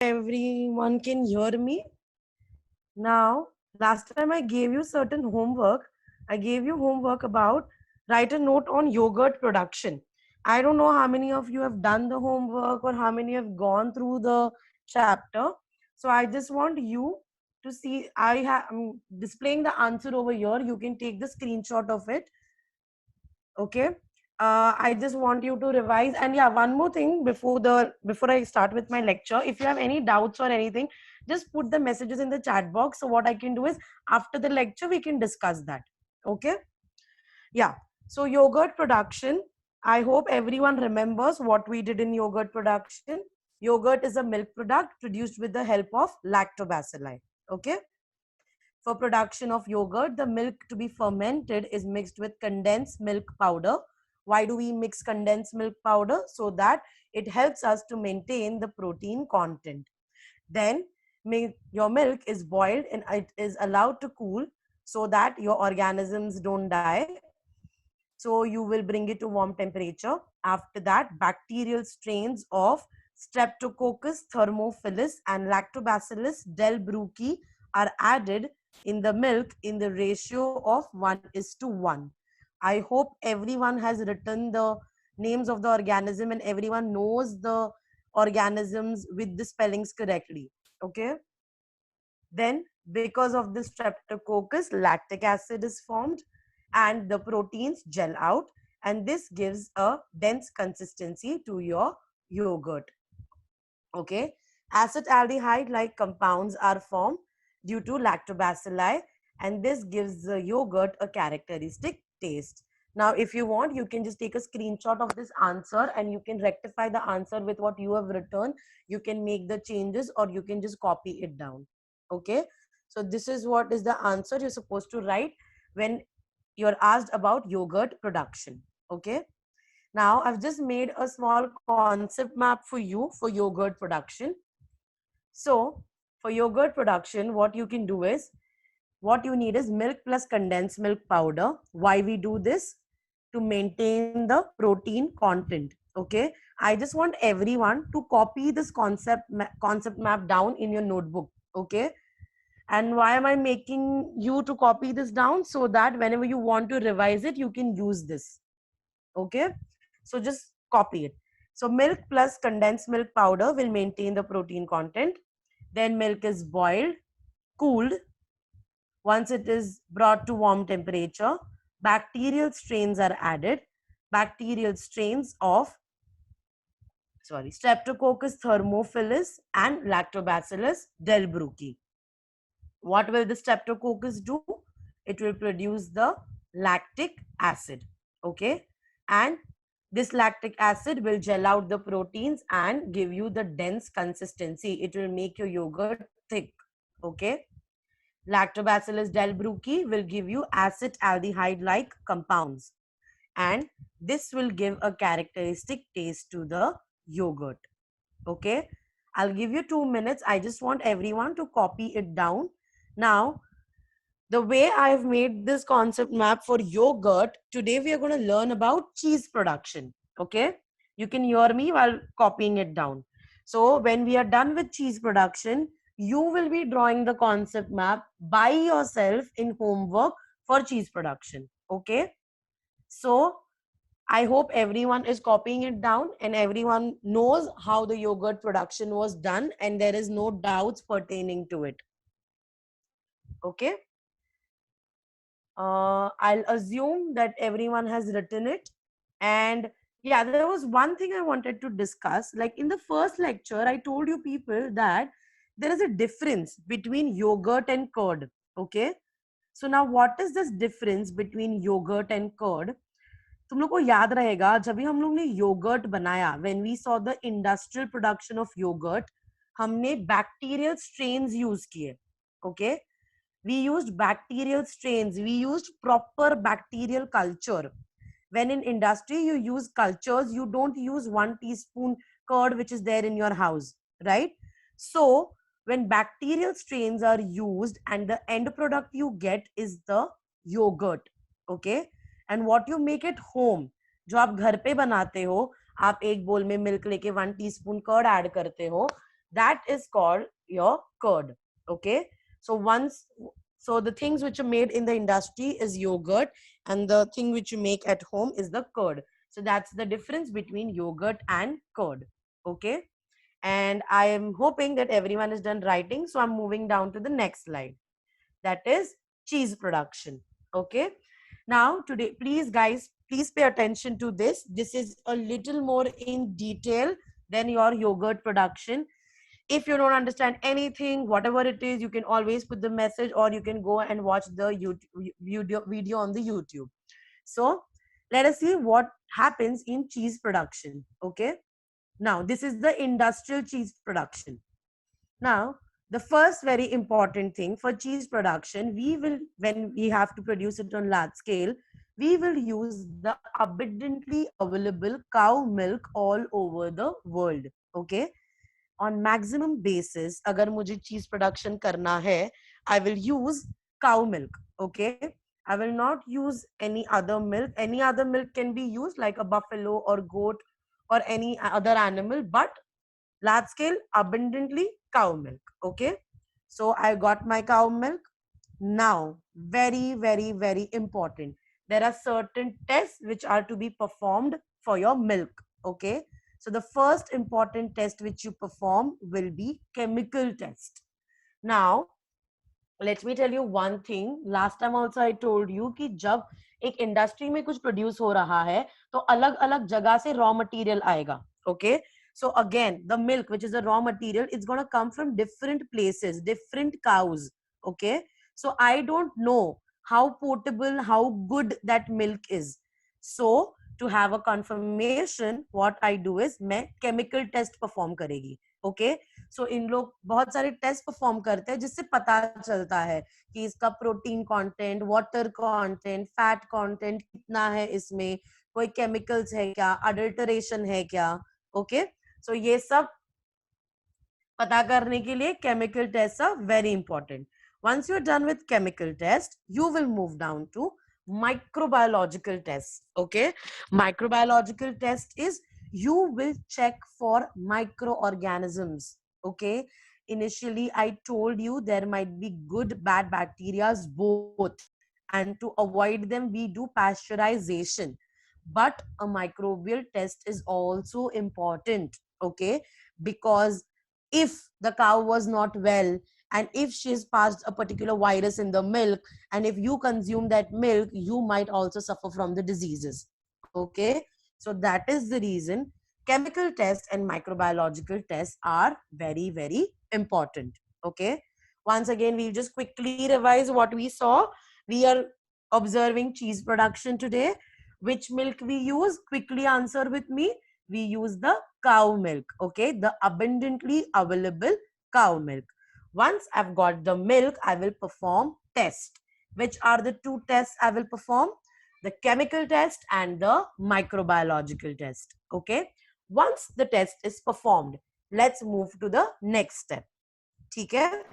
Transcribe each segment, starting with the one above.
everyone can hear me. Now, last time I gave you certain homework. I gave you homework about write a note on yogurt production. I don't know how many of you have done the homework or how many have gone through the chapter. So I just want you to see. I'm displaying the answer over here. You can take the screenshot of it. Okay. I just want you to revise. And yeah, one more thing before I start with my lecture, if you have any doubts or anything, just put the messages in the chat box. So what I can do is after the lecture we can discuss that. Okay. Yeah. So yogurt production, I hope everyone remembers what we did in yogurt production. Yogurt is a milk product produced with the help of lactobacilli. Okay. For production of yogurt, the milk to be fermented is mixed with condensed milk powder. Why do we mix condensed milk powder? So that it helps us to maintain the protein content. Then your milk is boiled and it is allowed to cool so that your organisms don't die. So you will bring it to warm temperature. After that, bacterial strains of Streptococcus thermophilus and Lactobacillus delbrueckii are added in the milk in the ratio of 1:1. I hope everyone has written the names of the organism and everyone knows the organisms with the spellings correctly. Okay. Then, because of this streptococcus, lactic acid is formed and the proteins gel out, and this gives a dense consistency to your yogurt. Okay. Acetaldehyde like compounds are formed due to lactobacilli, and this gives the yogurt a characteristic taste. Now, if you want, you can just take a screenshot of this answer and you can rectify the answer with what you have written. You can make the changes or you can just copy it down. Okay. So this is what is the answer you're supposed to write when you're asked about yogurt production. Okay. Now I've just made a small concept map for you for yogurt production. So for yogurt production, what you can do is, what you need is milk plus condensed milk powder. Why we do this? To maintain the protein content. Okay. I just want everyone to copy this concept map down in your notebook. Okay. And why am I making you to copy this down? So that whenever you want to revise it, you can use this. Okay. So just copy it. So milk plus condensed milk powder will maintain the protein content. Then milk is boiled, cooled. Once it is brought to warm temperature, bacterial strains are added. Bacterial strains of Streptococcus thermophilus and Lactobacillus delbrueckii. What will the Streptococcus do? It will produce the lactic acid. Okay. And this lactic acid will gel out the proteins and give you the dense consistency. It will make your yogurt thick. Okay. Lactobacillus delbrueckii will give you acetaldehyde-like compounds. And this will give a characteristic taste to the yogurt. Okay. I'll give you 2 minutes. I just want everyone to copy it down. Now, the way I've made this concept map for yogurt, today we are going to learn about cheese production. Okay. You can hear me while copying it down. So when we are done with cheese production, you will be drawing the concept map by yourself in homework for cheese production. Okay. So I hope everyone is copying it down and everyone knows how the yogurt production was done and there is no doubts pertaining to it. Okay. I'll assume that everyone has written it. And yeah, there was one thing I wanted to discuss. Like in the first lecture, I told you people that there is a difference between yogurt and curd. Okay. So now what is this difference between yogurt and curd? तुम लोग को याद रहेगा जब भी हम लोग ने योगर्ट बनाया, when we saw the industrial production of yogurt, हमने bacterial strains use किए. Okay. We used bacterial strains. We used proper bacterial culture. When in industry you use cultures, you don't use 1 teaspoon curd which is there in your house, right? So when bacterial strains are used and the end product you get is the yogurt. Okay. And what you make at home, जो आप घर पे बनाते हो, आप एक बोल में मिल्क लेके 1 टीस्पून कर्ड ऐड करते हो, that is called your curd. Okay, so the things which are made in the industry is yogurt, and the thing which you make at home is the curd. So that's the difference between yogurt and curd. Okay, and I am hoping that everyone is done writing, so I'm moving down to the next slide, that is cheese production. Okay, now today, please guys, please pay attention to this. This is a little more in detail than your yogurt production. If you don't understand anything, whatever it is, you can always put the message, or you can go and watch the video on the YouTube. So let us see what happens in cheese production. Okay, now this is the industrial cheese production. Now, the first very important thing for cheese production, when we have to produce it on large scale, we will use the abundantly available cow milk all over the world. Okay, on maximum basis, agar mujhe cheese production karna hai, I will use cow milk. Okay, I will not use any other milk. Any other milk can be used, like a buffalo or goat or any other animal, but large scale, abundantly cow milk. Okay, so I got my cow milk. Now, very important, there are certain tests which are to be performed for your milk. Okay, so the first important test which you perform will be chemical test. Now let me tell you one thing. Last time also I told you कि जब एक industry में कुछ produce हो रहा है तो अलग अलग जगह से रॉ मटेरियल आएगा. Okay, so again the milk which is a raw material, it's going to come from different places, different cows. Okay, so I don't know how potable, how good that milk is. So to have a confirmation, what I do is मैं chemical test perform करेगी. Okay, सो इन लोग बहुत सारे test perform करते हैं जिससे पता चलता है कि इसका protein content, water content, fat content कितना है, इसमें कोई केमिकल्स है क्या, अडल्टरेशन है क्या. ओके, सो ये सब पता करने के लिए chemical test are very important. Once you're done with chemical test, you will move down to microbiological test. Okay, microbiological test is you will check for microorganisms. Okay, initially I told you there might be good bad bacteria both, and to avoid them we do pasteurization, but a microbial test is also important. Okay, because if the cow was not well, and if she's passed a particular virus in the milk, and if you consume that milk, you might also suffer from the diseases. Okay, so that is the reason chemical tests and microbiological tests are very important. Okay, once again we'll just quickly revise what we saw. We are observing cheese production today. Which milk we use? Quickly answer with me. We use the cow milk. Okay, the abundantly available cow milk. Once I've got the milk, I will perform test. Which are the two tests I will perform? The chemical test and the microbiological test. Okay, once the test is performed, let's move to the next step. ठीक है,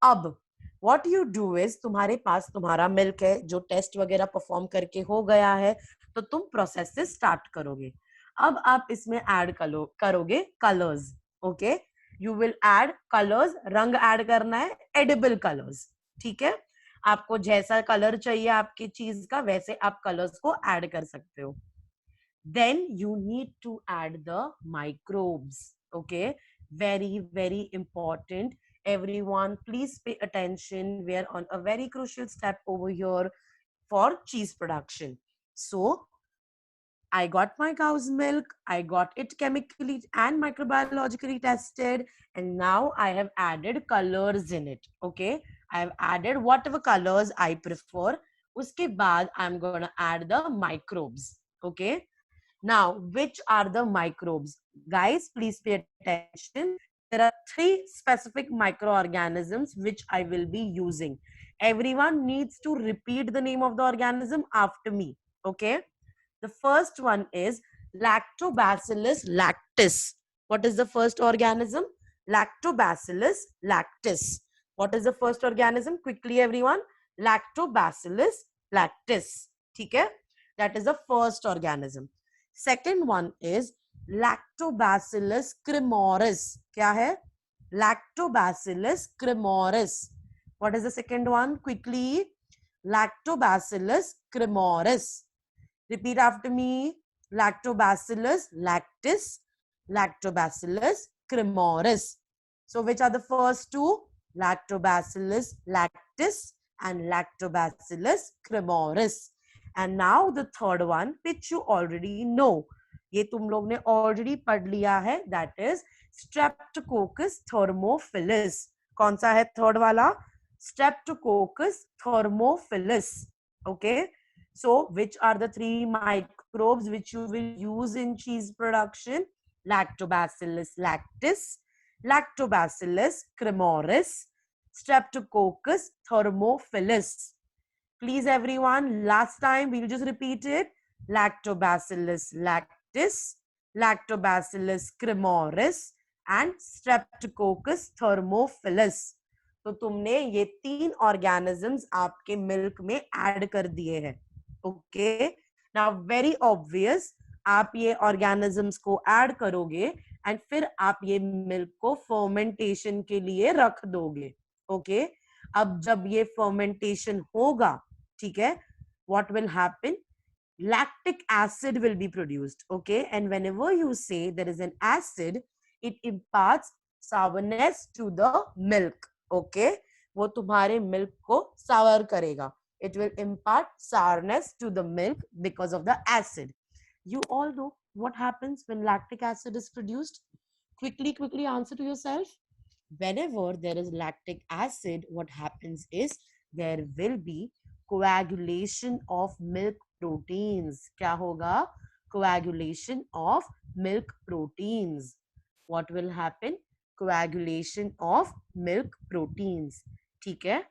अब what you do is, तुम्हारे पास तुम्हारा milk है जो test वगैरह perform करके हो गया है, तो तुम प्रोसेस से स्टार्ट करोगे. अब आप इसमें ऐड करोगे colours. Okay, you will add colours. रंग ऐड करना है, एडिबल कलर्स. ठीक है, आपको जैसा कलर चाहिए आपकी चीज का, वैसे आप कलर्स को ऐड कर सकते हो. Then you need to add the microbes. Okay, very important. Everyone please pay attention. We are on a very crucial step over here for cheese production. So I got my cow's milk, I got it chemically and microbiologically tested, and now I have added colors in it. Okay, I have added whatever colors I prefer. Uske baad I'm gonna add the microbes. Okay, now which are the microbes? Guys, please pay attention. There are three specific microorganisms which I will be using. Everyone needs to repeat the name of the organism after me. Okay, the first one is Lactobacillus lactis. What is the first organism? Lactobacillus lactis. What is the first organism? Quickly everyone. Lactobacillus lactis. ठीक है? That is the first organism. Second one is Lactobacillus cremoris. क्या है? Lactobacillus cremoris. What is the second one? Quickly. Lactobacillus cremoris. Repeat after me. Lactobacillus lactis, Lactobacillus cremoris. So which are the first two? Lactobacillus lactis and Lactobacillus cremoris. And now the third one, which you already know. ये तुम लोग ने already पढ़ लिया है. That is Streptococcus thermophilus. कौन सा है third वाला? Streptococcus thermophilus. Okay. So which are the three microbes which you will use in cheese production? Lactobacillus lactis, Lactobacillus cremoris, Streptococcus thermophilus. Please everyone, last time we'll just repeat it. Lactobacillus lactis, Lactobacillus cremoris and Streptococcus thermophilus. तो तुमने ये 3 organisms आपके milk में add कर दिए हैं. Okay, now very obvious, आप ये ऑर्गेनिजम्स को ऐड करोगे एंड फिर आप ये मिल्क को फर्मेंटेशन के लिए रख दोगे. ओके, अब जब ये फर्मेंटेशन होगा, ठीक है, what will happen? Lactic acid will be produced. Okay, and whenever you say there is an acid, it imparts sourness to the milk. Okay, वो तुम्हारे मिल्क को sour करेगा. It will impart sourness to the milk because of the acid. You all know what happens when lactic acid is produced. Quickly answer to yourself. Whenever there is lactic acid, what happens is there will be coagulation of milk proteins. क्या होगा? Coagulation of milk proteins. What will happen? Coagulation of milk proteins. ठीक है?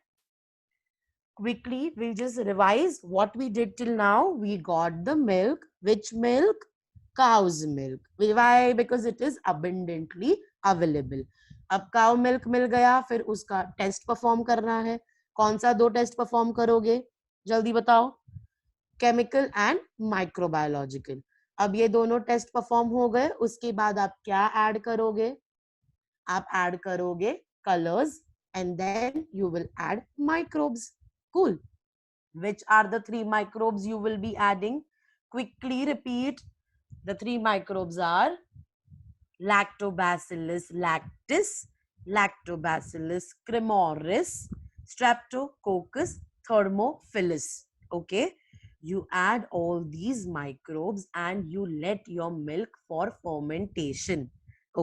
Quickly, we'll just revise what we did till now. We got the milk. Which milk? Cow's milk. Why? Because it is abundantly available. अब cow milk मिल गया, फिर उसका test perform करना है. कौन सा 2 टेस्ट परफॉर्म करोगे? जल्दी बताओ. Chemical and microbiological. अब ये दोनों टेस्ट परफॉर्म हो गए, उसके बाद आप क्या ऐड करोगे? आप ऐड करोगे colours and then you will add microbes. Cool. Which are the 3 microbes you will be adding? Quickly repeat. The 3 microbes are Lactobacillus lactis, Lactobacillus cremoris, Streptococcus thermophilus. Okay, you add all these microbes and you let your milk for fermentation.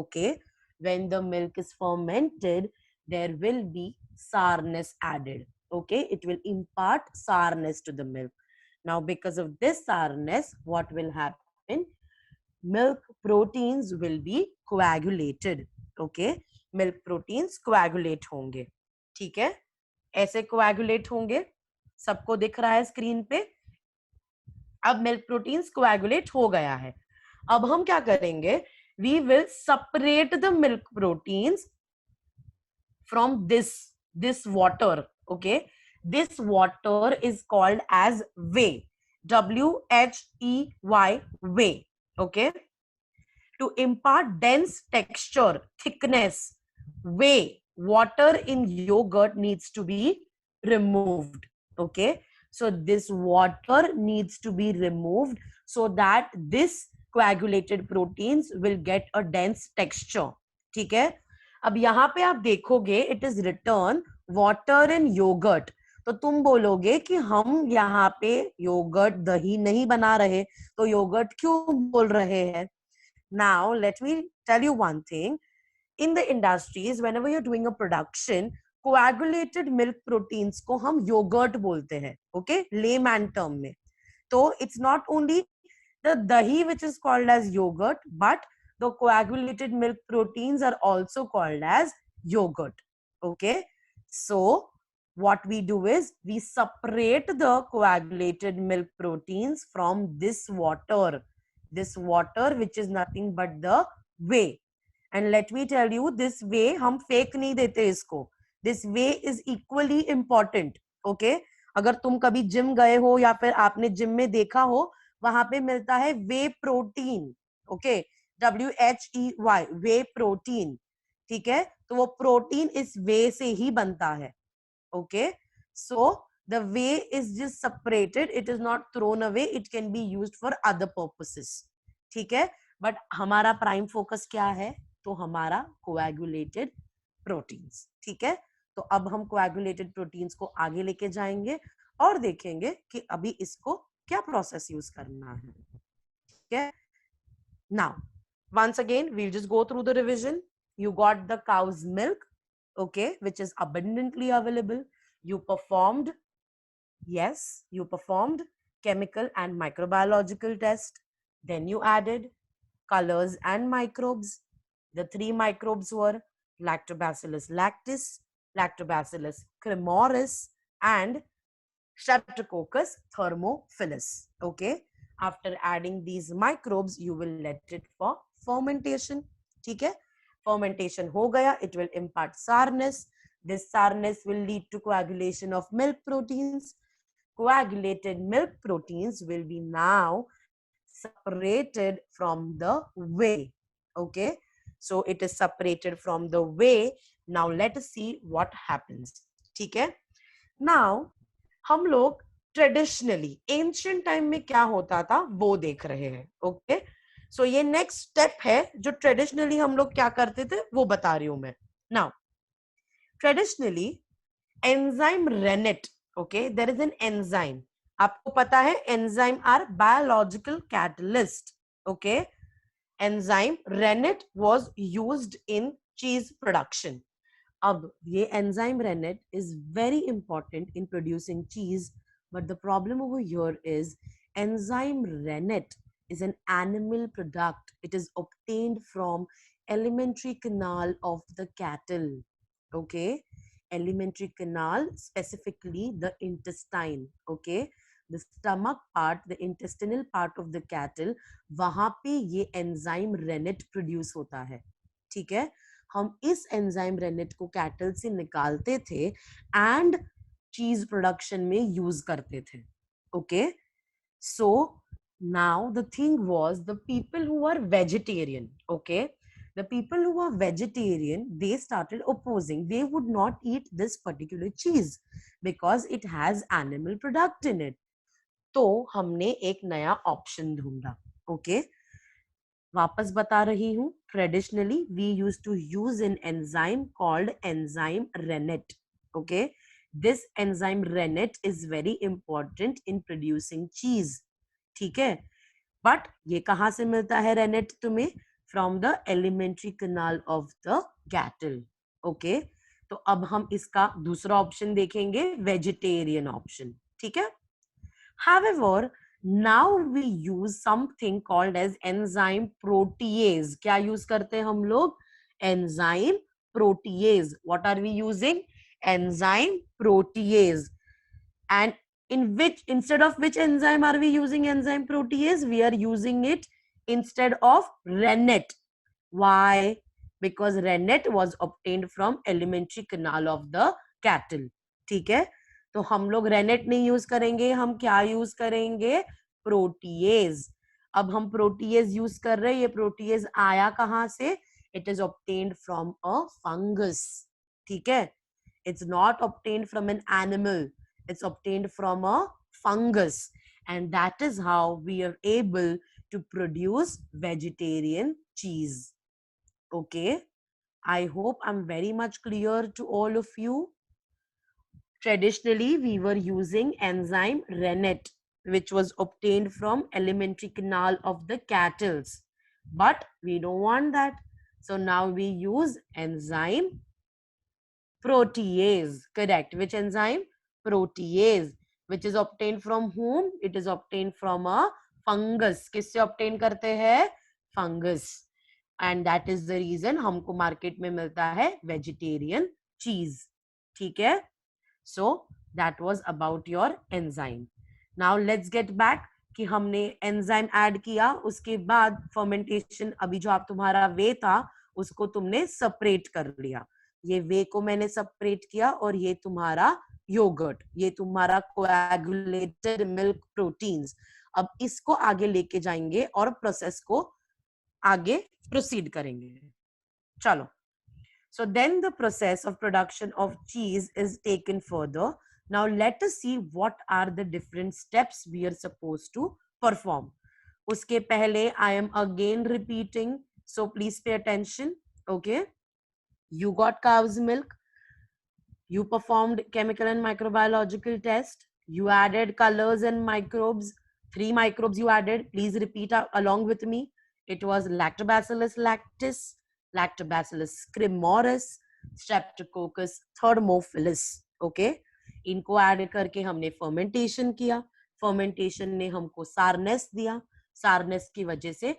Okay, when the milk is fermented, there will be sourness added. Okay, it will impart sourness to the milk. Now because of this sourness, what will happen? Milk proteins will be coagulated. Okay, milk proteins coagulate होंगे. ठीक है, ऐसे coagulate होंगे. सबको दिख रहा है screen पे. अब milk proteins coagulate हो गया है. अब हम क्या करेंगे? We will separate the milk proteins from this water. Okay, this water is called as whey. WHEY, whey. Okay, to impart dense texture, thickness, whey, water in yogurt needs to be removed. Okay, so this water needs to be removed so that this coagulated proteins will get a dense texture. ठीक है, अब यहाँ पे आप देखोगे it is written water in yogurt. तो तुम बोलोगे कि हम यहाँ पे योगर्ट दही नहीं बना रहे, तो योगर्ट क्यों बोल रहे हैं? Now let me tell you one thing. In the industries, whenever you're doing a production, coagulated milk proteins को हम yogurt बोलते हैं. Okay, layman term में. तो it's not only the dahi which is called as yogurt, but the coagulated milk proteins are also called as yogurt. Okay, so what we do is we separate the coagulated milk proteins from this water which is nothing but the whey. And let me tell you, this whey हम fake नहीं देते इसको. This whey is equally important. Okay, अगर तुम कभी gym गए हो या फिर आपने जिम में देखा हो, वहां पे मिलता है whey protein. Okay, WHEY, whey protein. ठीक है, तो वो प्रोटीन इस वे से ही बनता है. Okay, so the way is just separated, it is not thrown away, it can be used for other purposes. ठीक है, बट हमारा प्राइम फोकस क्या है? तो हमारा कोएगुलेटेड प्रोटीन्स. ठीक है, तो अब हम कोएगुलेटेड प्रोटीन्स को आगे लेके जाएंगे और देखेंगे कि अभी इसको क्या प्रोसेस यूज करना है. ठीक है, now once again we'll just go through the revision. You got the cow's milk, okay, which is abundantly available. You performed, yes, you performed chemical and microbiological test. Then you added colors and microbes. The three microbes were Lactobacillus lactis, Lactobacillus cremoris, and Streptococcus thermophilus. Okay, after adding these microbes, you will let it for fermentation. ठीक है, fermentation हो गया, it will impart sourness. This sourness will lead to coagulation of milk proteins. Coagulated milk proteins will be now separated from the whey. Okay, so it is separated from the whey. Now let us see what happens. ठीक है, now हम लोग traditionally ancient time में क्या होता था वो देख रहे हैं. ओके, सो ये नेक्स्ट स्टेप है जो ट्रेडिशनली हम लोग क्या करते थे वो बता रही हूं मैं. Now traditionally enzyme rennet, okay, there is an enzyme. आपको पता है enzyme are biological catalyst. Okay, enzyme rennet was used in cheese production. अब ये enzyme rennet is very important in producing cheese, but the problem over here is enzyme rennet is an animal product. It is obtained from alimentary canal of the cattle. Okay, alimentary canal, specifically the intestine. Okay, the stomach part, the intestinal part of the cattle, वहां पे ये enzyme rennet produce होता है. ठीक है, हम इस enzyme rennet को कैटल से निकालते थे एंड चीज प्रोडक्शन में यूज करते थे. Okay, so now the thing was the people who are vegetarian, okay, the people who are vegetarian, they started opposing. They would not eat this particular cheese because it has animal product in it. तो हमने एक नया option ढूंढा. Okay, वापस बता रही हूं, traditionally we use to use an enzyme called enzyme rennet. Okay, this enzyme rennet is very important in producing cheese. ठीक है, बट ये कहां से मिलता है रेनेट तुम्हें? From the elementary kanal of the cattle. Okay, तो अब हम इसका दूसरा ऑप्शन देखेंगे, वेजिटेरियन ऑप्शन. ठीक है, however now we use something called as enzyme protease. क्या यूज करते हैं हम लोग? enzyme protease. What are we using? enzyme protease. And in which, instead of which enzyme are we using enzyme protease? We are using it instead of rennet. Why? Because rennet was obtained from alimentary canal of the cattle. ठीक है, तो हम लोग rennet नहीं use करेंगे, हम क्या use करेंगे? प्रोटीएज. अब हम प्रोटीएज यूज कर रहे हैं. ये प्रोटीएज आया कहां से? It is obtained from a fungus. ठीक है, it's not obtained from an animal, it's obtained from a fungus, and that is how we are able to produce vegetarian cheese. Okay, I hope I'm very much clear to all of you. Traditionally, we were using enzyme rennet, which was obtained from alimentary canal of the cattle. But we don't want that. So now we use enzyme protease. Correct. Which enzyme? Protease. Which is obtained from whom? It is obtained from a fungus. किससे obtain करते हैं? Fungus. And that is the reason हमको market में मिलता है vegetarian चीज. ठीक है, so that was about your enzyme. Now let's get back कि हमने एंजाइम ऐड किया, उसके बाद फर्मेंटेशन, अभी जो आप तुम्हारा वे था उसको तुमने सेपरेट कर लिया. ये वे को मैंने सेपरेट किया और ये तुम्हारा योगर्ट, ये तुम्हारा कोएगुलेटेड मिल्क प्रोटीन्स. अब इसको आगे लेके जाएंगे और प्रोसेस को आगे प्रोसीड करेंगे. चलो, So then the process of production of cheese is taken further. Now let us see what are the different steps we are supposed to perform. Uske pehle I am again repeating, so please pay attention. Okay, you got cow's milk, you performed chemical and microbiological test, you added colors and microbes, 3 microbes you added. Please repeat along with me. It was Lactobacillus lactis, Lactobacillus cremoris, Streptococcus thermophilus. Okay, इनको add करके हमने fermentation किया, fermentation ने हमको सारनेस दिया, सारनेस की वजह से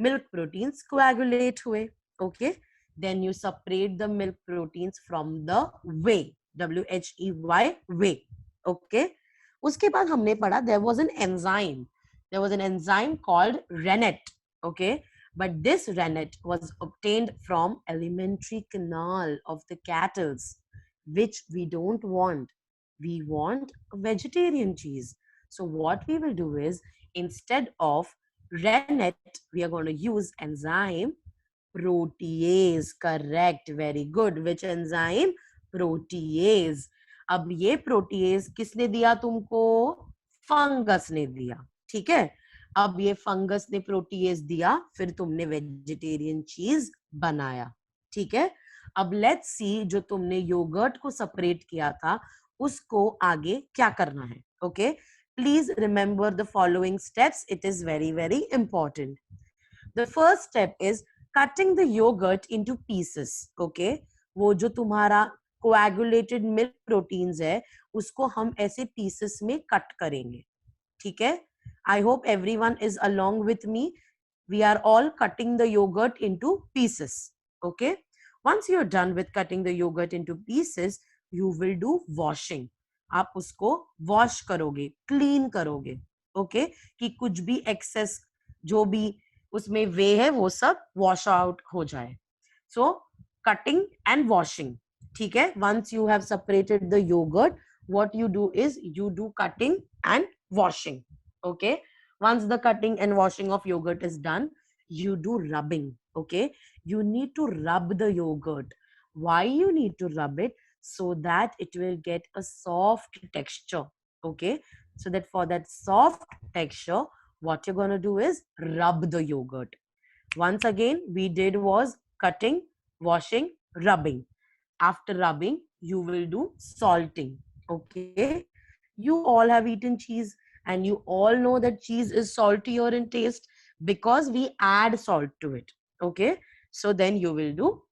मिल्क प्रोटीन्स कोएगुलेट हुए. Okay, then you separate the milk proteins from the whey, WHEY, whey. Okay, उसके बाद हमने पढ़ा there was an enzyme called rennet. Okay, but this rennet was obtained from alimentary canal of the cattle, which we don't want. We want a vegetarian cheese. So what we will do is, instead of rennet, we are going to use enzyme protease. Correct, very good. Which enzyme? Protease. अब ये protease किसने दिया तुमको? Fungus ने दिया. ठीक है, अब ये फंगस ने प्रोटीएज दिया, फिर तुमने वेजिटेरियन चीज बनाया. ठीक है, अब लेट्स सी जो तुमने योगर्ट को सेपरेट किया था उसको आगे क्या करना है. Okay, please remember the following steps. It is very very important. The first step is cutting the yogurt into pieces. Okay, वो जो तुम्हारा coagulated milk proteins है उसको हम ऐसे pieces में cut करेंगे. ठीक है, I hope everyone is along with me. We are all cutting the yogurt into pieces. Okay, once you're done with cutting the yogurt into pieces, you will do washing. आप उसको wash करोगे, clean करोगे. Okay, कि कुछ भी excess जो भी उसमें वे है वो सब वॉश आउट हो जाए. So cutting and washing. ठीक है, once you have separated the yogurt, what you do is you do cutting and washing. Okay, once the cutting and washing of yogurt is done, you do rubbing. Okay, you need to rub the yogurt. Why you need to rub it? So that it will get a soft texture. Okay, so that for that soft texture, what you're going to do is rub the yogurt. Once again, we did was cutting, washing, rubbing. After rubbing, you will do salting. Okay, you all have eaten cheese and you all know that cheese is saltier in taste because we add salt to it. Okay, so then you will do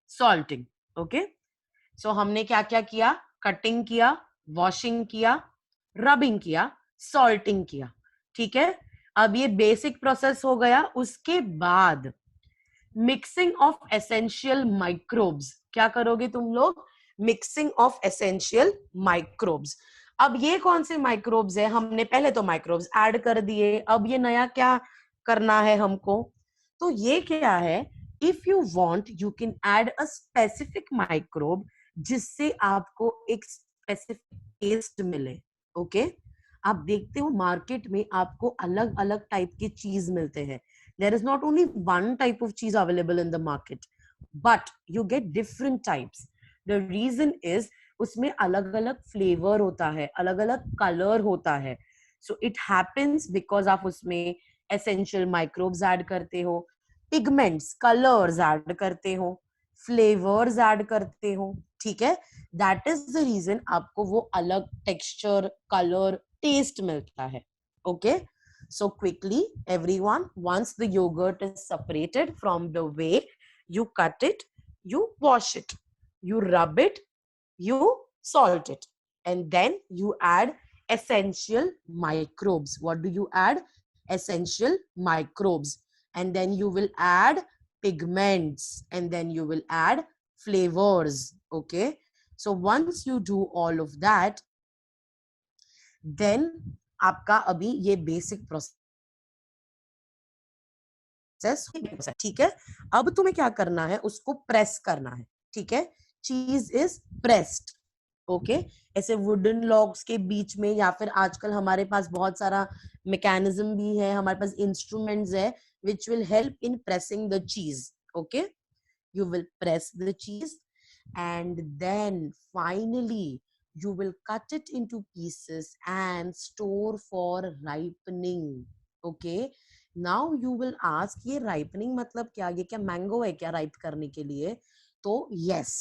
salting. Okay, so हमने क्या क्या किया? Cutting किया, washing किया, rubbing किया, salting किया. ठीक है, अब ये बेसिक प्रोसेस हो गया. उसके बाद मिक्सिंग ऑफ एसेंशियल माइक्रोब्स. क्या करोगे तुम लोग? Mixing of essential microbes. अब ये कौन से माइक्रोब्स है? हमने पहले तो माइक्रोब्स ऐड कर दिए, अब ये नया क्या करना है हमको? तो ये क्या है? If you want you can add a specific microbe जिससे आपको एक स्पेसिफिक टेस्ट मिले. ओके, आप देखते हो मार्केट में आपको अलग अलग टाइप के चीज मिलते हैं. There is not only one type of cheese available in the market, but you get different types. The reason is उसमें अलग अलग फ्लेवर होता है, अलग अलग कलर होता है. सो इट हैपेंस बिकॉज आप उसमें एसेंशियल माइक्रोब्स ऐड करते हो, पिगमेंट्स, कलर्स ऐड करते हो, फ्लेवर्स ऐड करते हो. ठीक है, दैट इज द रीजन आपको वो अलग टेक्सचर, कलर, टेस्ट मिलता है. Okay, so quickly everyone, once the yogurt is separated from the whey, you cut it, you wash it, you rub it, you salt it, and then you add essential microbes. What do you add? Essential microbes. And then you will add pigments, and then you will add flavors. Okay, so once you do all of that, then आपका अभी ये basic process. ठीक है, अब तुम्हें क्या करना है? उसको प्रेस करना है. ठीक है, चीज इज प्रेस्ड. ओके, ऐसे वुडन लॉग्स के बीच में, या फिर आजकल हमारे पास बहुत सारा मैकेनिज्म भी है, हमारे पास इंस्ट्रूमेंट्स है which will help in pressing the cheese. Okay, you will press the cheese, and then finally you will cut it into pieces and store for ripening. Okay, now you will ask, ये ripening मतलब क्या, ये क्या mango है क्या ripe करने के लिए? तो yes,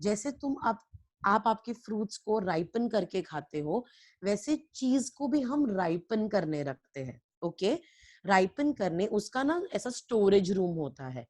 जैसे तुम आप आपके फ्रूट्स को राइपन करके खाते हो, वैसे चीज को भी हम राइपन करने रखते हैं. ओके, राइपन करने उसका ना ऐसा स्टोरेज रूम होता है,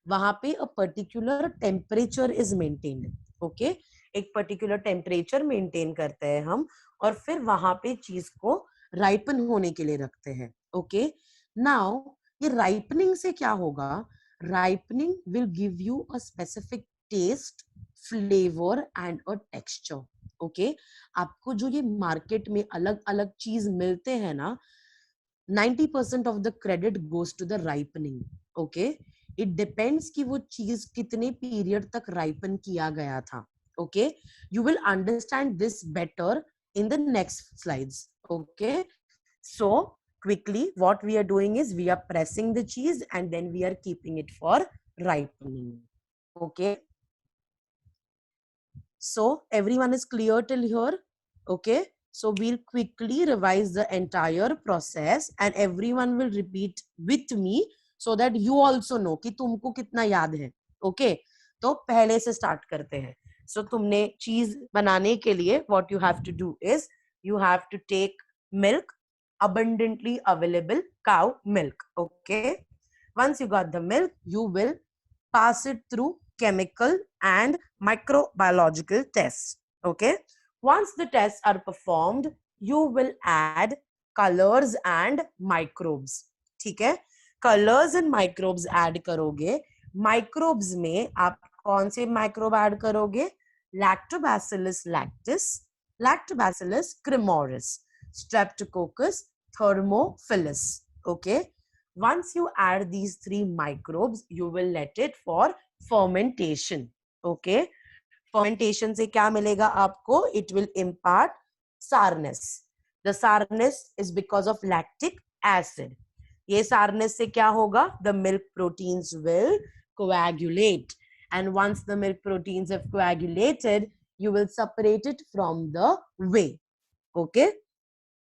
वहां पे a particular temperature is maintained. Okay, एक पर्टिकुलर टेम्परेचर मेंटेन करते हैं हम, और फिर वहां पे चीज को राइपन होने के लिए रखते हैं. ओके, नाउ ये राइपनिंग से क्या होगा? Ripening will give you a specific taste, flavour and a texture. Okay, आपको जो ये मार्केट में अलग अलग चीज मिलते हैं ना, 90% of the credit goes to the ripening. Okay, it depends कि वो चीज कितने पीरियड तक राइपन किया गया था. Okay, you will understand this better in the next slides. Okay, so quickly what we are doing is we are pressing the cheese and then we are keeping it for ripening. Okay, so everyone is clear till here? Okay, so we'll quickly revise the entire process and everyone will repeat with me so that you also know कि तुमको कितना याद है. Okay, तो पहले से start करते हैं. So तुमने चीज बनाने के लिए what you have to do is you have to take milk, abundantly available cow milk. Okay, once you got the milk, you will pass it through chemical and microbiological tests. Okay, once the tests are performed, you will add colors and microbes. ठीक है, colors and microbes add करोगे. microbes में आप कौन से microbe add करोगे? Lactobacillus lactis, Lactobacillus cremoris, Streptococcus thermophilus. Okay, once you add these 3 microbes, you will let it for fermentation. Okay, fermentation से क्या मिलेगा आपको? It will impart sourness. The sourness is because of lactic acid. ये sourness से क्या होगा? The milk proteins will coagulate, and once the milk proteins have coagulated, you will separate it from the whey. Okay,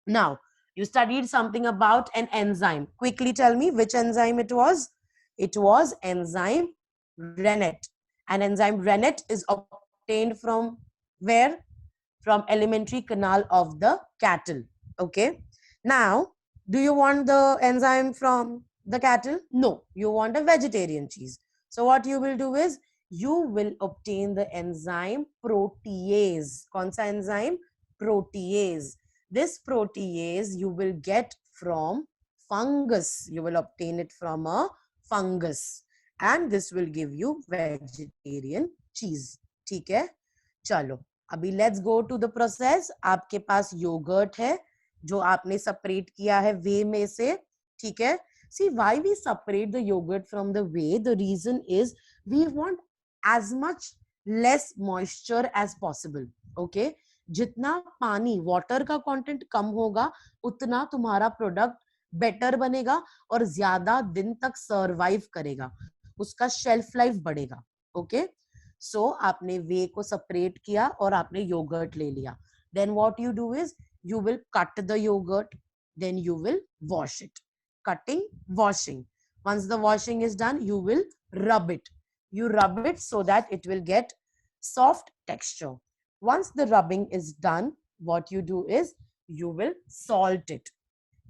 now you studied something about an enzyme. Quickly tell me which enzyme it was. It was enzyme rennet. And enzyme rennet is obtained from where? From alimentary canal of the cattle. Okay. Now, do you want the enzyme from the cattle? No, you want a vegetarian cheese. So what you will do is you will obtain the enzyme protease. कौन सा enzyme? Protease. This protease you will get from fungus. You will obtain it from a fungus, and this will give you vegetarian cheese. ठीक है, चलो अभी let's go to the process. आपके पास yogurt है जो आपने separate किया है whey में से. ठीक है, see why we separate the yogurt from the whey? The reason is we want as much less moisture as possible. Okay, जितना पानी वाटर का कंटेंट कम होगा उतना तुम्हारा प्रोडक्ट बेटर बनेगा और ज्यादा दिन तक सरवाइव करेगा, उसका शेल्फ लाइफ बढ़ेगा. ओके, सो आपने वे को सेपरेट किया और आपने योगर्ट ले लिया. Then what you do is you will cut the yogurt, then you will wash it. Cutting, washing. Once the washing is done, you will rub it. You rub it so that it will get soft texture. Once the rubbing is done, what you do is you will salt it.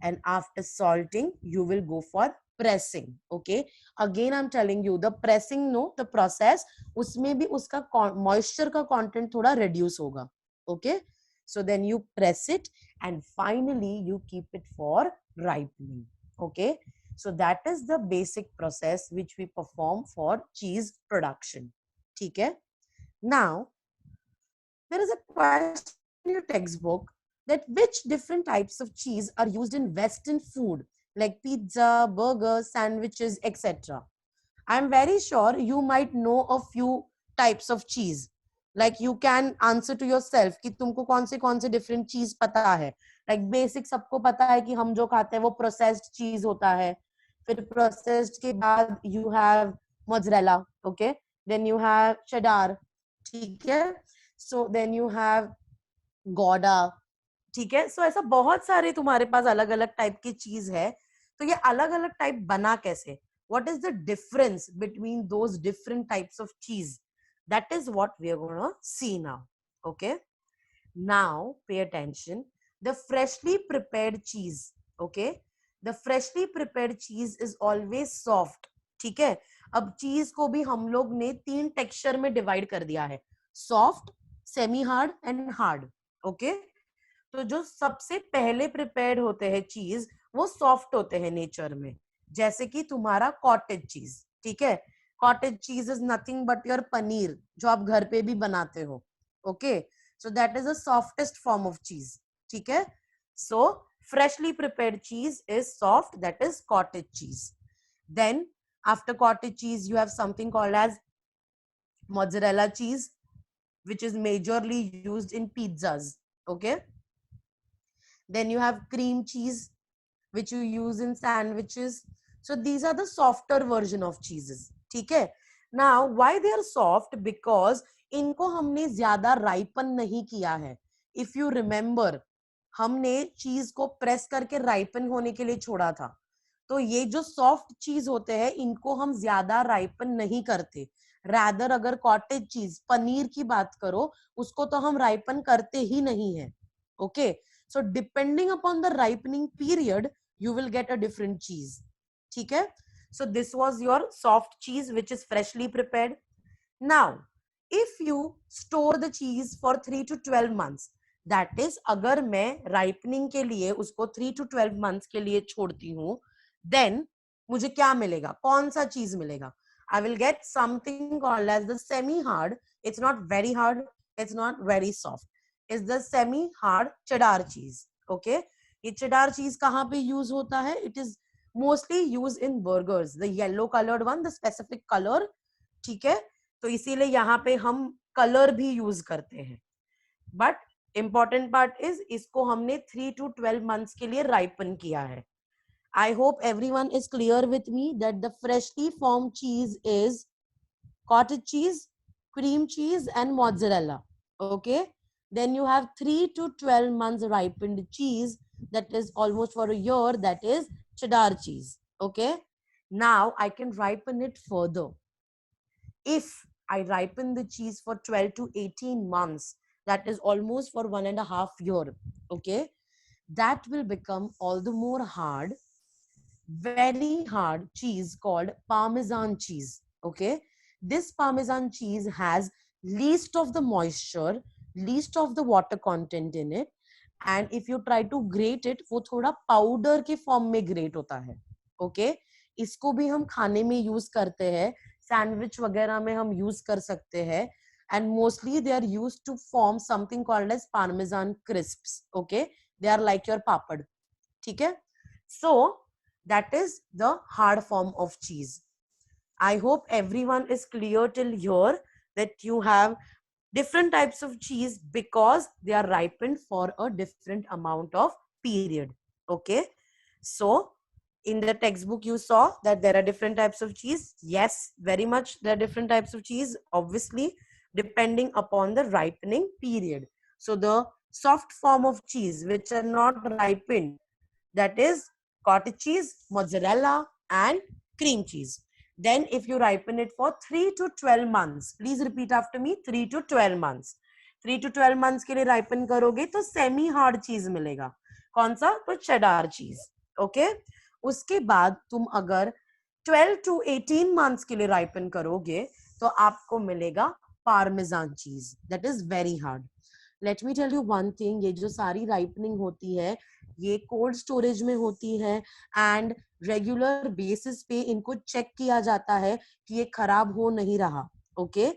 And after salting, you will go for pressing. Okay, again I'm telling you the pressing, no, the process, उसमें भी उसका moisture का content थोड़ा reduce होगा. Okay, so then you press it and finally you keep it for ripening. Okay, so that is the basic process which we perform for cheese production. ठीक है, now there is a question in your textbook that which different types of cheese are used in Western food like pizza, burgers, sandwiches, etc. I'm very sure you might know a few types of cheese. Like you can answer to yourself कि तुमको कौन से different cheese पता है. Like basic सबको पता है कि हम जो खाते हैं वो processed cheese होता है. फिर processed के बाद you have mozzarella. Okay. then you have cheddar, ठीक है, so then you have gouda, ठीक है. सो ऐसा बहुत सारे तुम्हारे पास अलग अलग टाइप की चीज है. तो ये अलग अलग टाइप बना कैसे, what is the difference between those different types of cheese, that is what we are going to see now. Okay, now pay attention. The freshly prepared cheese, okay, the freshly prepared cheese is always soft. ठीक है, अब चीज को भी हम लोग ने 3 texture में डिवाइड कर दिया है, soft, semi hard and hard. Okay, तो जो सबसे पहले प्रिपेयर्ड होते हैं चीज वो सॉफ्ट होते हैं नेचर में, जैसे कि तुम्हारा कॉटेज चीज. ठीक है, cottage cheese is nothing but your paneer जो आप घर पे भी बनाते हो. Okay, so that is the softest form of cheese. ठीक है, so freshly prepared cheese is soft, that is cottage cheese. Then after cottage cheese you have something called as mozzarella cheese, which is majorly used in pizzas. Okay, then you have cream cheese which you use in sandwiches. So these are the softer version of cheeses. ठीक है, now why they are soft, because इनको हमने ज्यादा ripen नहीं किया है. If you remember, हमने चीज को प्रेस करके राइपन होने के लिए छोड़ा था. तो ये जो सॉफ्ट चीज होते हैं इनको हम ज्यादा राइपन नहीं करते. रैदर अगर कॉटेज चीज, पनीर की बात करो, उसको तो हम राइपन करते ही नहीं है. Okay, so depending upon the ripening period you will get a different cheese. ठीक है, so this was your soft cheese which is freshly prepared. Now if you store the cheese for 3 to 12 months, that is अगर मैं ripening के लिए उसको 3 to 12 months के लिए छोड़ती हूँ, then मुझे क्या मिलेगा, कौन सा चीज मिलेगा? I will get something called as the semi hard. It's not very hard, it's not very soft, is the semi hard cheddar cheese. Okay, ये cheddar cheese कहाँ पे use होता है? It is mostly used in burgers, the yellow colored one, the specific color. ठीक है, तो इसीलिए यहाँ पे हम कलर भी यूज करते हैं. बट इंपॉर्टेंट पार्ट इज इसको हमने 3 to 12 months के लिए राइपन किया है. I hope everyone is clear with me that the freshly formed cheese is cottage cheese, cream cheese and mozzarella. Okay, then you have 3 to 12 months ripened cheese, that is almost for a year, that is cheddar cheese. Okay, now I can ripen it further. If I ripen the cheese for 12 to 18 months, that is almost for 1.5 years. Okay, that will become all the more hard, very hard cheese called Parmesan cheese. Okay, this Parmesan cheese has least of the moisture, least of the water content in it, and if you try to grate it, वो थोड़ा powder के form में great होता है. Okay, इसको भी हम खाने में यूज करते हैं, सैंडविच वगैरह में हम यूज कर सकते हैं, and mostly they are used to form something called as Parmesan crisps. Okay, they are like your papad. ठीक है, so that is the hard form of cheese. I hope everyone is clear till here that you have different types of cheese because they are ripened for a different amount of period. Okay, so in the textbook you saw that there are different types of cheese. Yes, very much there are different types of cheese, obviously depending upon the ripening period. So the soft form of cheese which are not ripened, that is cottage cheese, mozzarella and cream cheese. Then if you ripen it for 3 to 12 months, please repeat after me, 3 to 12 months. 3 to 12 months के लिए ripen करोगे तो semi hard चीज मिलेगा. कौन सा? तो cheddar cheese. Okay, उसके बाद तुम अगर 12 to 18 months के लिए ripen करोगे तो आपको मिलेगा parmesan cheese, that is very hard. Let me tell you one thing, ये जो सारी ripening होती है ये कोल्ड स्टोरेज में होती है एंड रेगुलर बेसिस पे इनको चेक किया जाता है कि ये खराब हो नहीं रहा. ओके,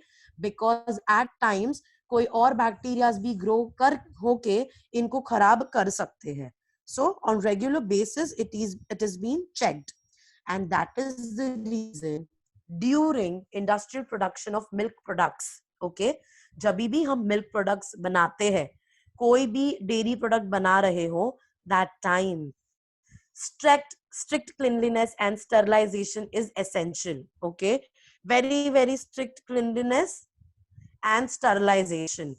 बिकॉज एट टाइम्स कोई और बैक्टीरियाज भी ग्रो कर होके इनको खराब कर सकते हैं. So on regular basis it is been checked and that is the reason during industrial production of milk products. Okay, जब भी हम मिल्क प्रोडक्ट्स बनाते हैं, कोई भी डेयरी प्रोडक्ट बना रहे हो, that time strict cleanliness and sterilization is essential. Okay, very strict cleanliness and sterilization.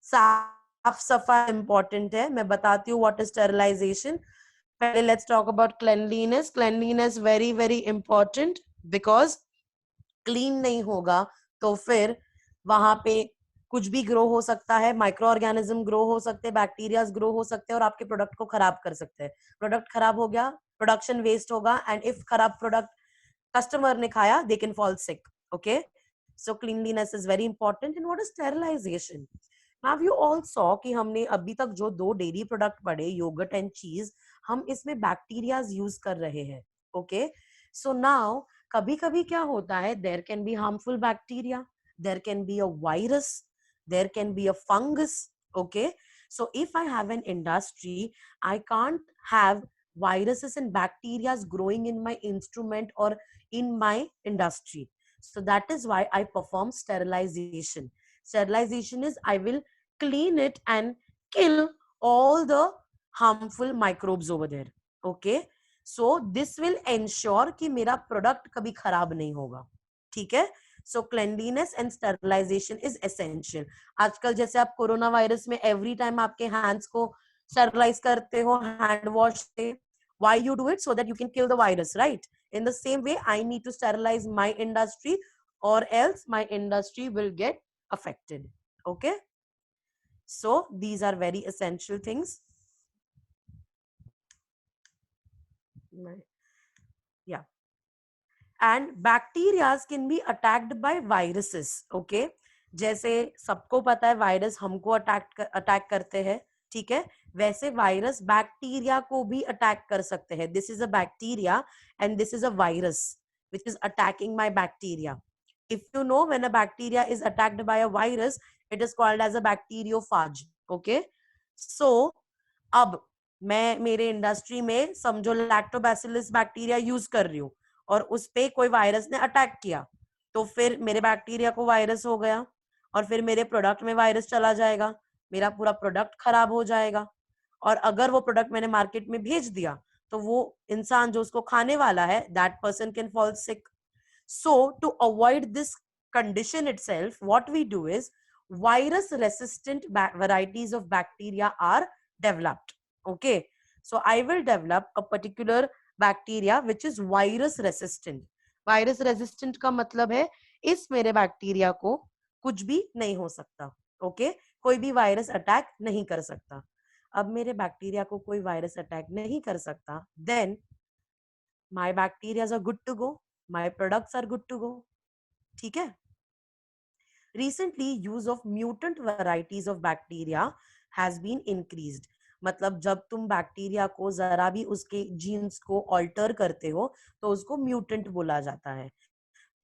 साफ सफाई important है. मैं बताती हूँ what is sterilization. पहले let's talk about cleanliness. Cleanliness very important because clean नहीं होगा तो फिर वहां पे कुछ भी ग्रो हो सकता है, माइक्रो ऑर्गेनिज्म ग्रो हो सकते हैं, बैक्टीरियाज ग्रो हो सकते हैं और आपके प्रोडक्ट को खराब कर सकते हैं. प्रोडक्ट खराब हो गया, प्रोडक्शन वेस्ट होगा, एंड इफ खराब प्रोडक्ट कस्टमर ने खाया, they can fall sick. Okay, so cleanliness is very important. And what is sterilization? Now you all saw कि हमने अभी तक जो 2 डेयरी प्रोडक्ट पढ़े, योगर्ट एंड चीज, हम इसमें बैक्टीरियाज यूज कर रहे हैं. ओके, सो नाउ कभी कभी क्या होता है, there can be harmful bacteria, there can be a virus, there can be a fungus. Okay, so if I have an industry, I can't have viruses and bacteria growing in my instrument or in my industry. So that is why I perform sterilization. Sterilization is I will clean it and kill all the harmful microbes over there. Okay, so this will ensure कि मेरा product कभी खराब नहीं होगा. ठीक है, so cleanliness and sterilization is essential. आजकल जैसे आप कोरोना वायरस में एवरी टाइम आपके हैंड्स को स्टरलाइज करते हो हैंड वॉश से. why you do it? So that you can kill the virus, right? In the same way, I need to sterilize my industry or else my industry will get affected. Okay, so these are very essential things. Yeah, and bacteria can be attacked by viruses. Okay, जैसे सबको पता है virus हमको attack करते हैं, ठीक है, वैसे वायरस बैक्टीरिया को भी अटैक कर सकते हैं. This is a bacteria and this is a virus which is attacking my bacteria. If you know, when a bacteria is attacked by a virus, it is called as a bacteriophage. Okay, so अब मैं मेरे industry में समझो lactobacillus bacteria use कर रही हूँ और उस पे कोई वायरस ने अटैक किया, तो फिर मेरे बैक्टीरिया को वायरस हो गया और फिर मेरे प्रोडक्ट में वायरस चला जाएगा, मेरा पूरा प्रोडक्ट खराब हो जाएगा. और अगर वो प्रोडक्ट मैंने मार्केट में भेज दिया तो वो इंसान जो उसको खाने वाला है, that person can fall sick. So to avoid this condition itself, what we do is virus resistant varieties of bacteria are developed. Okay, so I will develop a particular bacteria which is virus resistant. Virus resistant का मतलब है इस मेरे bacteria को कुछ भी नहीं हो सकता. ओके, कोई भी वायरस अटैक नहीं कर सकता. अब मेरे बैक्टीरिया को कोई वायरस अटैक नहीं कर सकता, then my bacteria are good to go, my products are good to go. ठीक है. Recently use of mutant varieties of bacteria has been increased. मतलब जब तुम बैक्टीरिया को जरा भी उसके जीन्स को ऑल्टर करते हो तो उसको म्यूटेंट बोला जाता है.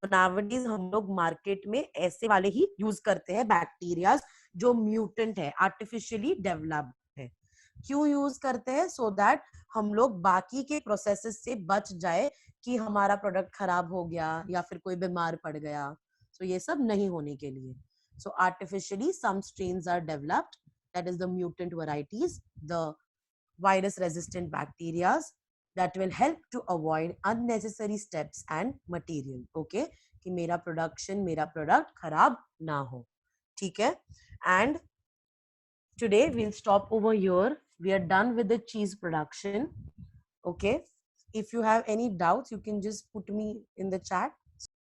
तो नाउअडेज हम लोग मार्केट में ऐसे वाले ही यूज करते हैं बैक्टीरिया जो म्यूटेंट है, आर्टिफिशियली डेवलप्ड है. क्यों यूज करते हैं? सो दैट हम लोग बाकी के प्रोसेसेस से बच जाए कि हमारा प्रोडक्ट खराब हो गया या फिर कोई बीमार पड़ गया. सो ये सब नहीं होने के लिए. So artificially some strains are developed, that is the mutant varieties, the virus resistant bacteria that will help to avoid unnecessary steps and material. Okay, कि मेरा प्रोडक्ट खराब ना हो. ठीक है, and today we'll stop over here. We are done with the cheese production. Okay, if you have any doubts you can just put me in the chat.